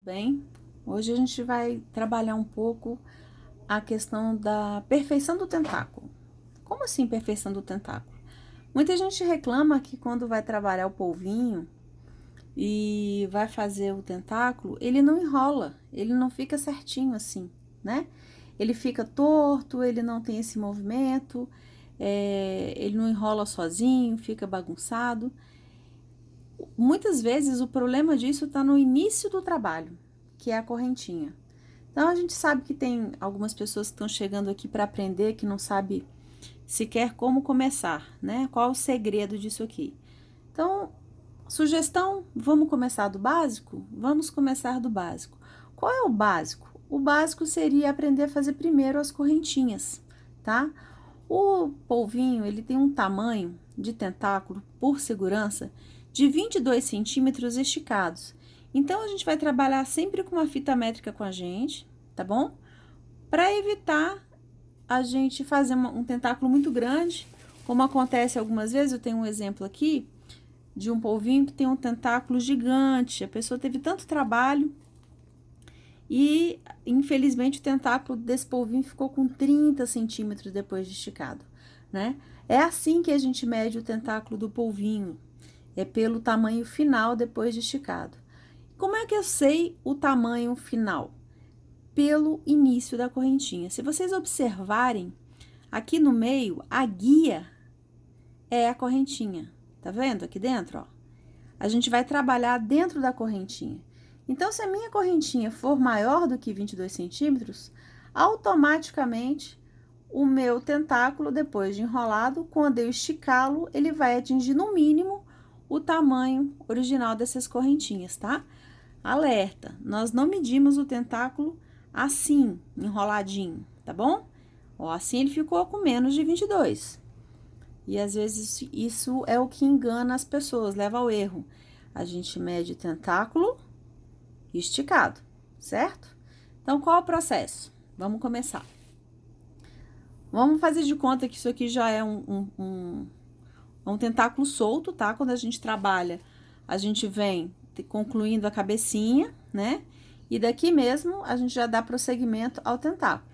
bem? Hoje a gente vai trabalhar um pouco a questão da perfeição do tentáculo. Como assim perfeição do tentáculo? Muita gente reclama que quando vai trabalhar o polvinho e vai fazer o tentáculo, ele não enrola, ele não fica certinho assim, né? Ele fica torto, ele não tem esse movimento, ele não enrola sozinho, fica bagunçado. Muitas vezes o problema disso está no início do trabalho, que é a correntinha. Então a gente sabe que tem algumas pessoas que estão chegando aqui para aprender que não sabe sequer como começar, né? Qual é o segredo disso aqui? Então, sugestão, vamos começar do básico? Vamos começar do básico. Qual é o básico? O básico seria aprender a fazer primeiro as correntinhas, tá? O polvinho, ele tem um tamanho de tentáculo, por segurança, de 22 centímetros esticados. Então, a gente vai trabalhar sempre com uma fita métrica com a gente, tá bom? Para evitar a gente fazer um tentáculo muito grande, como acontece algumas vezes. Eu tenho um exemplo aqui de um polvinho que tem um tentáculo gigante. A pessoa teve tanto trabalho e, infelizmente, o tentáculo desse polvinho ficou com 30 centímetros depois de esticado, né? É assim que a gente mede o tentáculo do polvinho, é pelo tamanho final depois de esticado. Como é que eu sei o tamanho final? Pelo início da correntinha. Se vocês observarem, aqui no meio, a guia é a correntinha. Tá vendo aqui dentro, ó? A gente vai trabalhar dentro da correntinha. Então, se a minha correntinha for maior do que 22 centímetros, automaticamente o meu tentáculo, depois de enrolado, quando eu esticá-lo, ele vai atingir no mínimo o tamanho original dessas correntinhas, tá? Alerta, nós não medimos o tentáculo assim, enroladinho, tá bom? Ó, assim ele ficou com menos de 22. E às vezes isso é o que engana as pessoas, leva ao erro. A gente mede tentáculo esticado, certo? Então, qual é o processo? Vamos começar. Vamos fazer de conta que isso aqui já é um tentáculo solto, tá? Quando a gente trabalha, a gente vem concluindo a cabecinha, né? E daqui mesmo, a gente já dá prosseguimento ao tentáculo.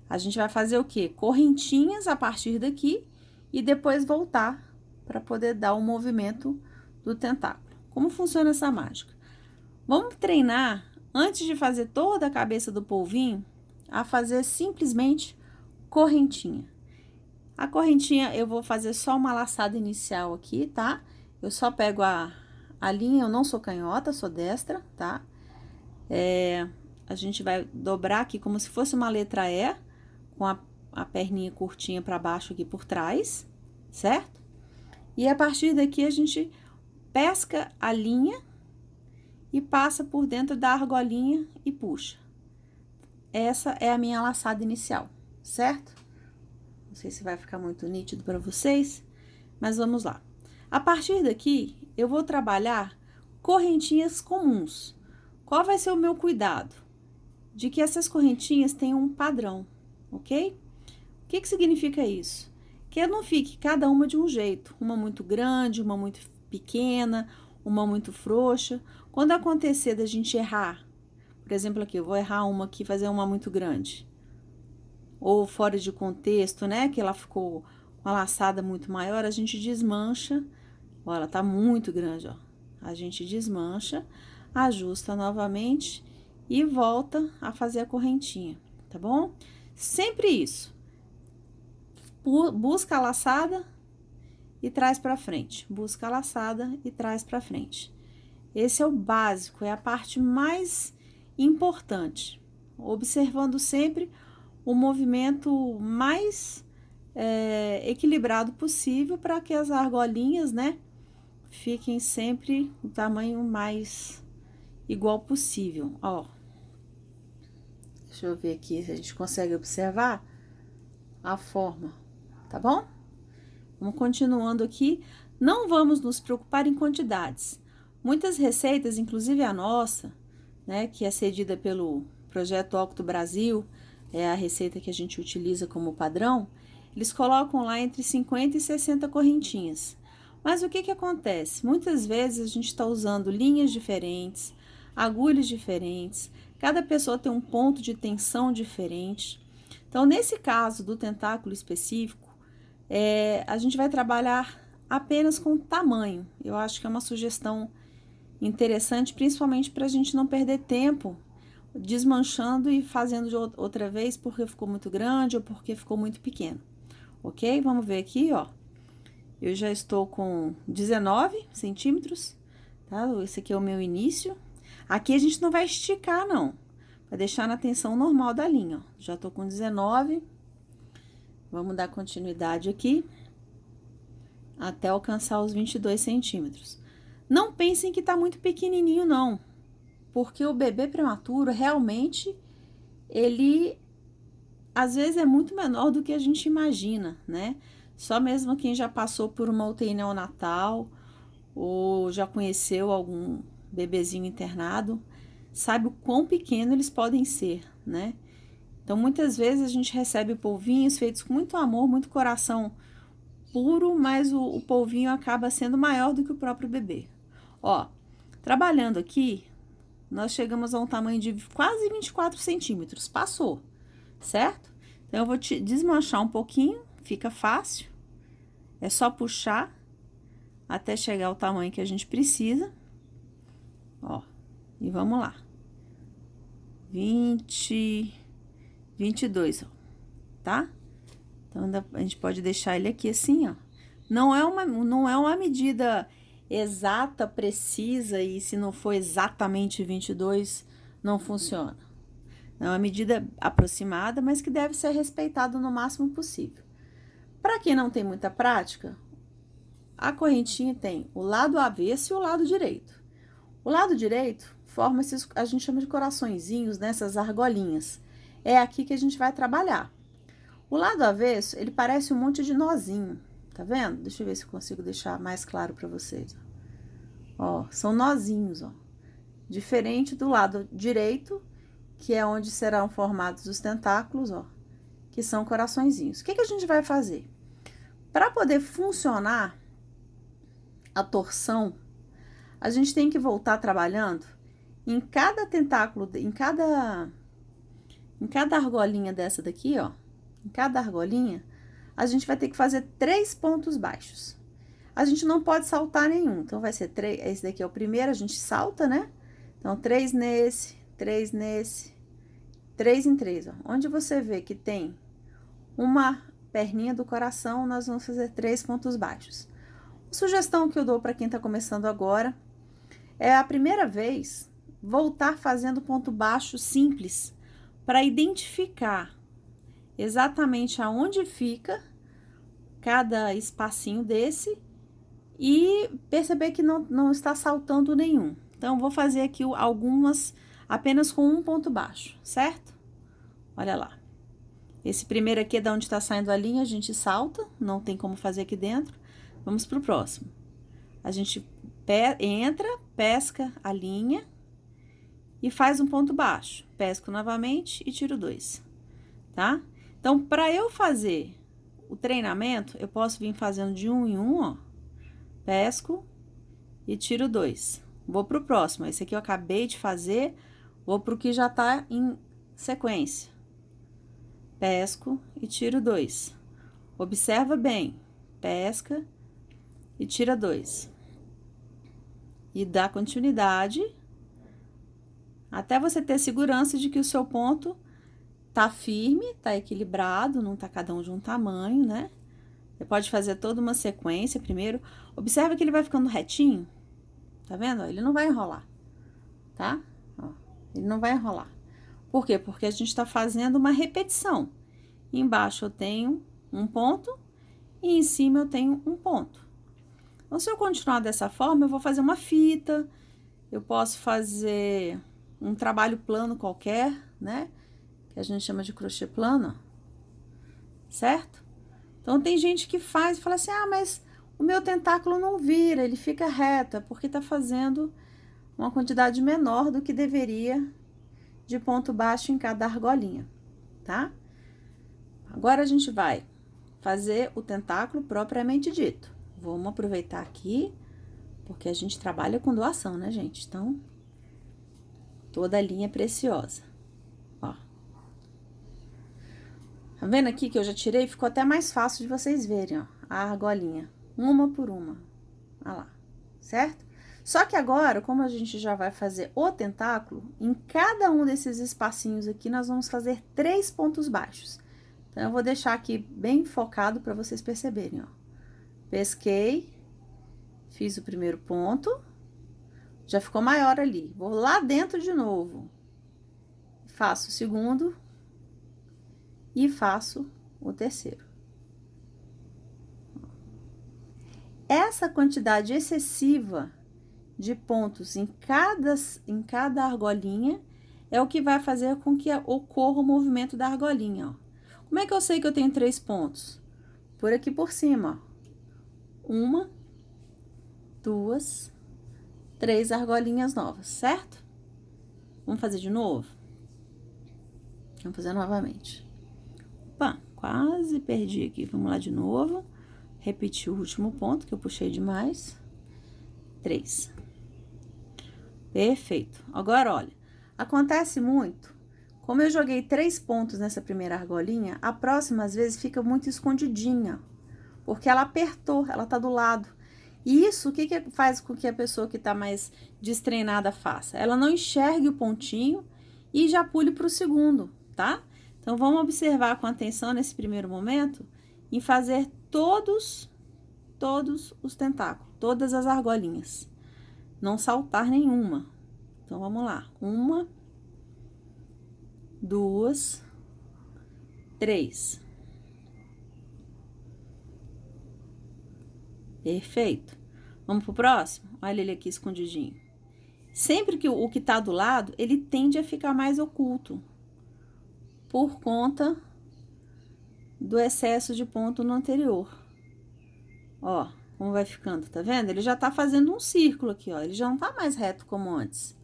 A gente vai fazer o quê? Correntinhas a partir daqui e depois voltar para poder dar o movimento do tentáculo. Como funciona essa mágica? Vamos treinar, antes de fazer toda a cabeça do polvinho, a fazer simplesmente correntinha. A correntinha, eu vou fazer só uma laçada inicial aqui, tá? Eu só pego a linha, eu não sou canhota, sou destra, tá? A gente vai dobrar aqui como se fosse uma letra E, com a perninha curtinha para baixo aqui por trás, certo? E a partir daqui a gente pesca a linha e passa por dentro da argolinha e puxa. Essa é a minha laçada inicial, certo? Não sei se vai ficar muito nítido para vocês, mas vamos lá. A partir daqui, eu vou trabalhar correntinhas comuns. Qual vai ser o meu cuidado? De que essas correntinhas tenham um padrão, ok? O que significa isso? Que não fique cada uma de um jeito, uma muito grande, uma muito pequena, uma muito frouxa. Quando acontecer da gente errar, por exemplo, aqui, eu vou errar uma aqui, fazer uma muito grande, ou fora de contexto, né? Que ela ficou com a laçada muito maior, a gente desmancha. Ó, ela tá muito grande, ó. A gente desmancha, ajusta novamente e volta a fazer a correntinha, tá bom? Sempre isso. Busca a laçada e traz pra frente. Busca a laçada e traz pra frente. Esse é o básico, é a parte mais importante. Observando sempre o movimento mais equilibrado possível para que as argolinhas, né, fiquem sempre o tamanho mais igual possível. Ó, deixa eu ver aqui se a gente consegue observar a forma, tá bom? Vamos continuando aqui. Não vamos nos preocupar em quantidades. Muitas receitas, inclusive a nossa, né, que é cedida pelo Projeto Octo Brasil, é a receita que a gente utiliza como padrão, eles colocam lá entre 50 e 60 correntinhas. Mas o que acontece? Muitas vezes a gente está usando linhas diferentes, agulhas diferentes, cada pessoa tem um ponto de tensão diferente. Então, nesse caso do tentáculo específico, a gente vai trabalhar apenas com tamanho. Eu acho que é uma sugestão interessante, principalmente para a gente não perder tempo desmanchando e fazendo de outra vez porque ficou muito grande ou porque ficou muito pequeno, ok? Vamos ver aqui, ó. Eu já estou com 19 centímetros, tá? Esse aqui é o meu início. Aqui a gente não vai esticar, não. Vai deixar na tensão normal da linha, ó. Já tô com 19. Vamos dar continuidade aqui até alcançar os 22 centímetros. Não pensem que tá muito pequenininho, não. Porque o bebê prematuro, realmente, ele, às vezes, é muito menor do que a gente imagina, né? Só mesmo quem já passou por uma UTI neonatal ou já conheceu algum bebezinho internado, sabe o quão pequeno eles podem ser, né? Então, muitas vezes a gente recebe polvinhos feitos com muito amor, muito coração puro, mas o polvinho acaba sendo maior do que o próprio bebê. Ó, trabalhando aqui, nós chegamos a um tamanho de quase 24 centímetros, passou, certo? Então, eu vou te desmanchar um pouquinho, fica fácil, é só puxar até chegar ao tamanho que a gente precisa, ó, e vamos lá. 22, ó, tá? Então, a gente pode deixar ele aqui assim, ó. Não é uma medida exata, precisa, e se não for exatamente 22, não funciona. É uma medida aproximada, mas que deve ser respeitada no máximo possível. Para quem não tem muita prática, a correntinha tem o lado avesso e o lado direito. O lado direito forma esses, a gente chama de coraçõezinhos, nessas argolinhas. É aqui que a gente vai trabalhar. O lado avesso, ele parece um monte de nozinho, tá vendo? Deixa eu ver se eu consigo deixar mais claro para vocês. Ó, são nozinhos, ó. Diferente do lado direito, que é onde serão formados os tentáculos, ó, que são coraçõezinhos. O que a gente vai fazer? Para poder funcionar a torção, a gente tem que voltar trabalhando em cada tentáculo, em cada argolinha dessa daqui, ó. Em cada argolinha, a gente vai ter que fazer 3 pontos baixos. A gente não pode saltar nenhum, então vai ser 3, esse daqui é o primeiro, a gente salta, né? Então, 3 nesse, 3 nesse, 3 em 3, ó. Onde você vê que tem uma perninha do coração, nós vamos fazer 3 pontos baixos. A sugestão que eu dou para quem tá começando agora é a primeira vez voltar fazendo ponto baixo simples para identificar exatamente aonde fica cada espacinho desse e perceber que não está saltando nenhum. Então, vou fazer aqui algumas apenas com um ponto baixo, certo? Olha lá. Esse primeiro aqui é da onde está saindo a linha, a gente salta, não tem como fazer aqui dentro. Vamos pro próximo. A gente entra, pesca a linha e faz um ponto baixo. Pesco novamente e tiro 2, tá? Então, para eu fazer o treinamento, eu posso vir fazendo de um em um, ó. Pesco e tiro 2. Vou pro próximo. Esse aqui eu acabei de fazer, vou pro que já tá em sequência. Pesco e tiro 2. Observa bem. Pesca e tira 2. E dá continuidade até você ter segurança de que o seu ponto tá firme, tá equilibrado, não tá cada um de um tamanho, né? Você pode fazer toda uma sequência primeiro. Observa que ele vai ficando retinho. Tá vendo? Ele não vai enrolar, tá? Ó, ele não vai enrolar. Por quê? Porque a gente tá fazendo uma repetição. Embaixo eu tenho um ponto e em cima eu tenho um ponto. Então, se eu continuar dessa forma, eu vou fazer uma fita, eu posso fazer um trabalho plano qualquer, né? Que a gente chama de crochê plano, certo? Então, tem gente que faz e fala assim, ah, mas o meu tentáculo não vira, ele fica reto, é porque tá fazendo uma quantidade menor do que deveria de ponto baixo em cada argolinha, tá? Agora, a gente vai fazer o tentáculo propriamente dito. Vamos aproveitar aqui, porque a gente trabalha com doação, né, gente? Então, Toda a linha preciosa. Ó. Tá vendo aqui que eu já tirei? Ficou até mais fácil de vocês verem, ó. A argolinha. Uma por uma. Olha lá. Certo? Só que agora, como a gente já vai fazer o tentáculo, em cada um desses espacinhos aqui, nós vamos fazer 3 pontos baixos. Então, eu vou deixar aqui bem focado para vocês perceberem, ó. Pesquei, fiz o primeiro ponto, já ficou maior ali. Vou lá dentro de novo. Faço o segundo e faço o terceiro. Essa quantidade excessiva de pontos em cada argolinha é o que vai fazer com que ocorra o movimento da argolinha, ó. Como é que eu sei que eu tenho 3 pontos? Por aqui por cima, ó. 1, 2, 3 argolinhas novas, certo? Vamos fazer de novo? Vamos fazer novamente. Opa, quase perdi aqui. Vamos lá de novo. Repetir o último ponto que eu puxei demais. 3. Perfeito. Agora, olha, acontece muito. Como eu joguei 3 pontos nessa primeira argolinha, a próxima, às vezes, fica muito escondidinha. Porque ela apertou, ela tá do lado. E isso, o que que faz com que a pessoa que tá mais destreinada faça? Ela não enxergue o pontinho e já pule pro segundo, tá? Então, vamos observar com atenção nesse primeiro momento em fazer todos os tentáculos, todas as argolinhas. Não saltar nenhuma. Então, vamos lá. 1, 2, 3. Perfeito. Vamos pro próximo? Olha ele aqui escondidinho. Sempre que o que tá do lado, ele tende a ficar mais oculto. Por conta do excesso de ponto no anterior. Ó, como vai ficando, tá vendo? Ele já tá fazendo um círculo aqui, ó. Ele já não tá mais reto como antes.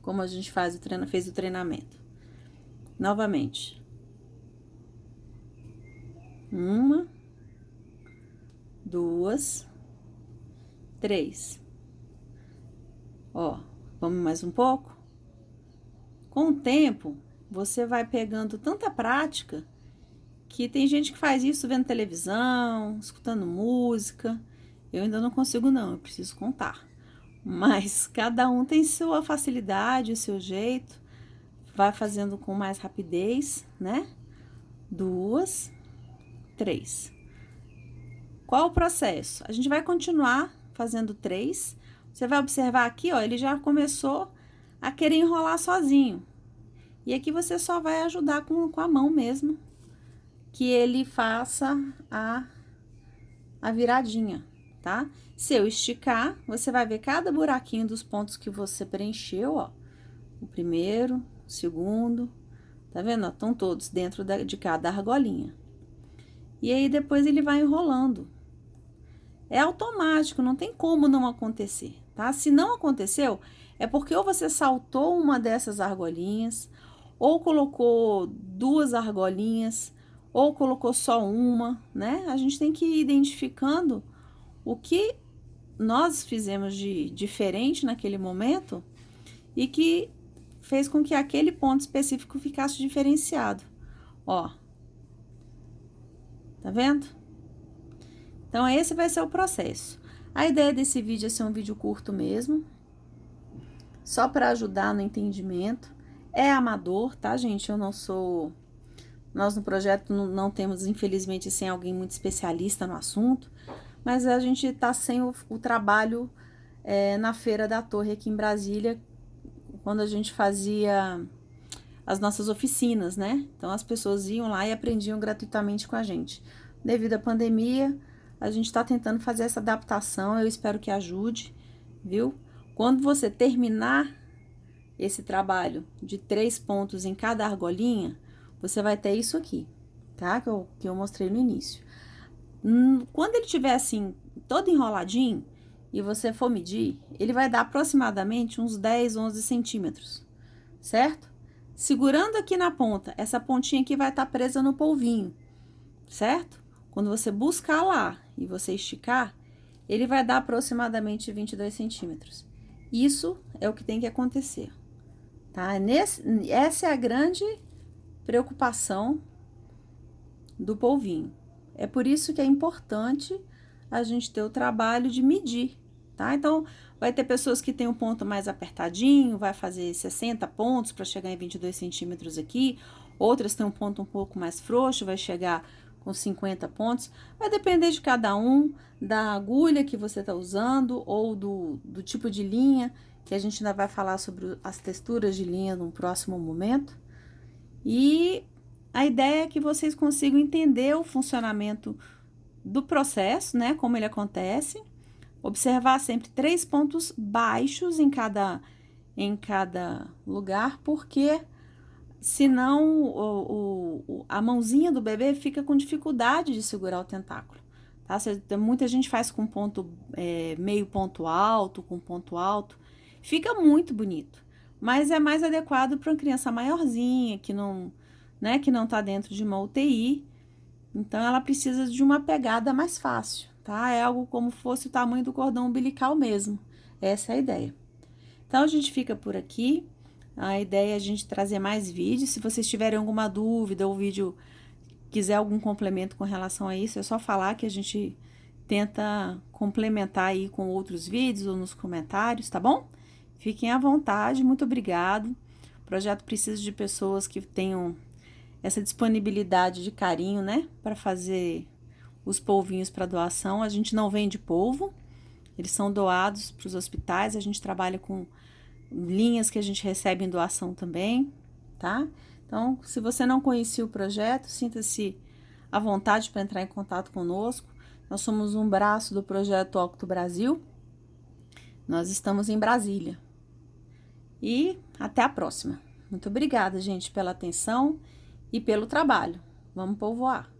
Como a gente fez o treinamento. Novamente. 1, 2, 3. Ó, vamos mais um pouco? Com o tempo, você vai pegando tanta prática que tem gente que faz isso vendo televisão, escutando música. Eu ainda não consigo, não, eu preciso contar. Mas cada um tem sua facilidade, o seu jeito. Vai fazendo com mais rapidez, né? 2, 3. Qual o processo? A gente vai continuar fazendo 3. Você vai observar aqui, ó, ele já começou a querer enrolar sozinho. E aqui você só vai ajudar com a mão mesmo, que ele faça a viradinha, tá? Se eu esticar, você vai ver cada buraquinho dos pontos que você preencheu, ó. O primeiro, o segundo, tá vendo? Estão todos dentro de cada argolinha. E aí, depois ele vai enrolando. É automático, não tem como não acontecer, tá? Se não aconteceu, é porque ou você saltou uma dessas argolinhas, ou colocou 2 argolinhas, ou colocou só uma, né? A gente tem que ir identificando o que nós fizemos de diferente naquele momento e que fez com que aquele ponto específico ficasse diferenciado. Ó. Tá vendo? Então, esse vai ser o processo. A ideia desse vídeo é ser um vídeo curto mesmo, só para ajudar no entendimento. É amador, tá, gente? Eu não sou... Nós no projeto não temos, infelizmente, sem alguém muito especialista no assunto, mas a gente tá sem o trabalho na Feira da Torre aqui em Brasília, quando a gente fazia as nossas oficinas, né? Então, as pessoas iam lá e aprendiam gratuitamente com a gente. Devido à pandemia, a gente tá tentando fazer essa adaptação, eu espero que ajude, viu? Quando você terminar esse trabalho de 3 pontos em cada argolinha, você vai ter isso aqui, tá? Que eu mostrei no início. Quando ele tiver assim, todo enroladinho, e você for medir, ele vai dar aproximadamente uns 10, 11 centímetros, certo? Segurando aqui na ponta, essa pontinha aqui vai estar presa no polvinho, certo? Quando você buscar lá e você esticar, ele vai dar aproximadamente 22 centímetros. Isso é o que tem que acontecer, tá? Essa é a grande preocupação do polvinho. É por isso que é importante a gente ter o trabalho de medir, tá? Então, vai ter pessoas que têm um ponto mais apertadinho, vai fazer 60 pontos para chegar em 22 centímetros aqui, outras têm um ponto um pouco mais frouxo, vai chegar com 50 pontos, vai depender de cada um, da agulha que você está usando ou do tipo de linha, que a gente ainda vai falar sobre as texturas de linha num próximo momento. E a ideia é que vocês consigam entender o funcionamento do processo, né? Como ele acontece. Observar sempre 3 pontos baixos em cada lugar, porque senão a mãozinha do bebê fica com dificuldade de segurar o tentáculo. Tá? Muita gente faz com meio ponto alto, com ponto alto. Fica muito bonito, mas é mais adequado para uma criança maiorzinha, que não, né, que não tá dentro de uma UTI. Então, ela precisa de uma pegada mais fácil, tá? É algo como fosse o tamanho do cordão umbilical mesmo. Essa é a ideia. Então, a gente fica por aqui. A ideia é a gente trazer mais vídeos. Se vocês tiverem alguma dúvida ou vídeo quiser algum complemento com relação a isso, é só falar que a gente tenta complementar aí com outros vídeos ou nos comentários, tá bom? Fiquem à vontade, muito obrigado. O projeto precisa de pessoas que tenham essa disponibilidade de carinho, né, para fazer os polvinhos para doação. A gente não vende polvo, eles são doados para os hospitais. A gente trabalha com linhas que a gente recebe em doação também, tá? Então, se você não conhecia o projeto, sinta-se à vontade para entrar em contato conosco. Nós somos um braço do projeto Octo Brasil. Nós estamos em Brasília. E até a próxima. Muito obrigada, gente, pela atenção e pelo trabalho. Vamos povoar.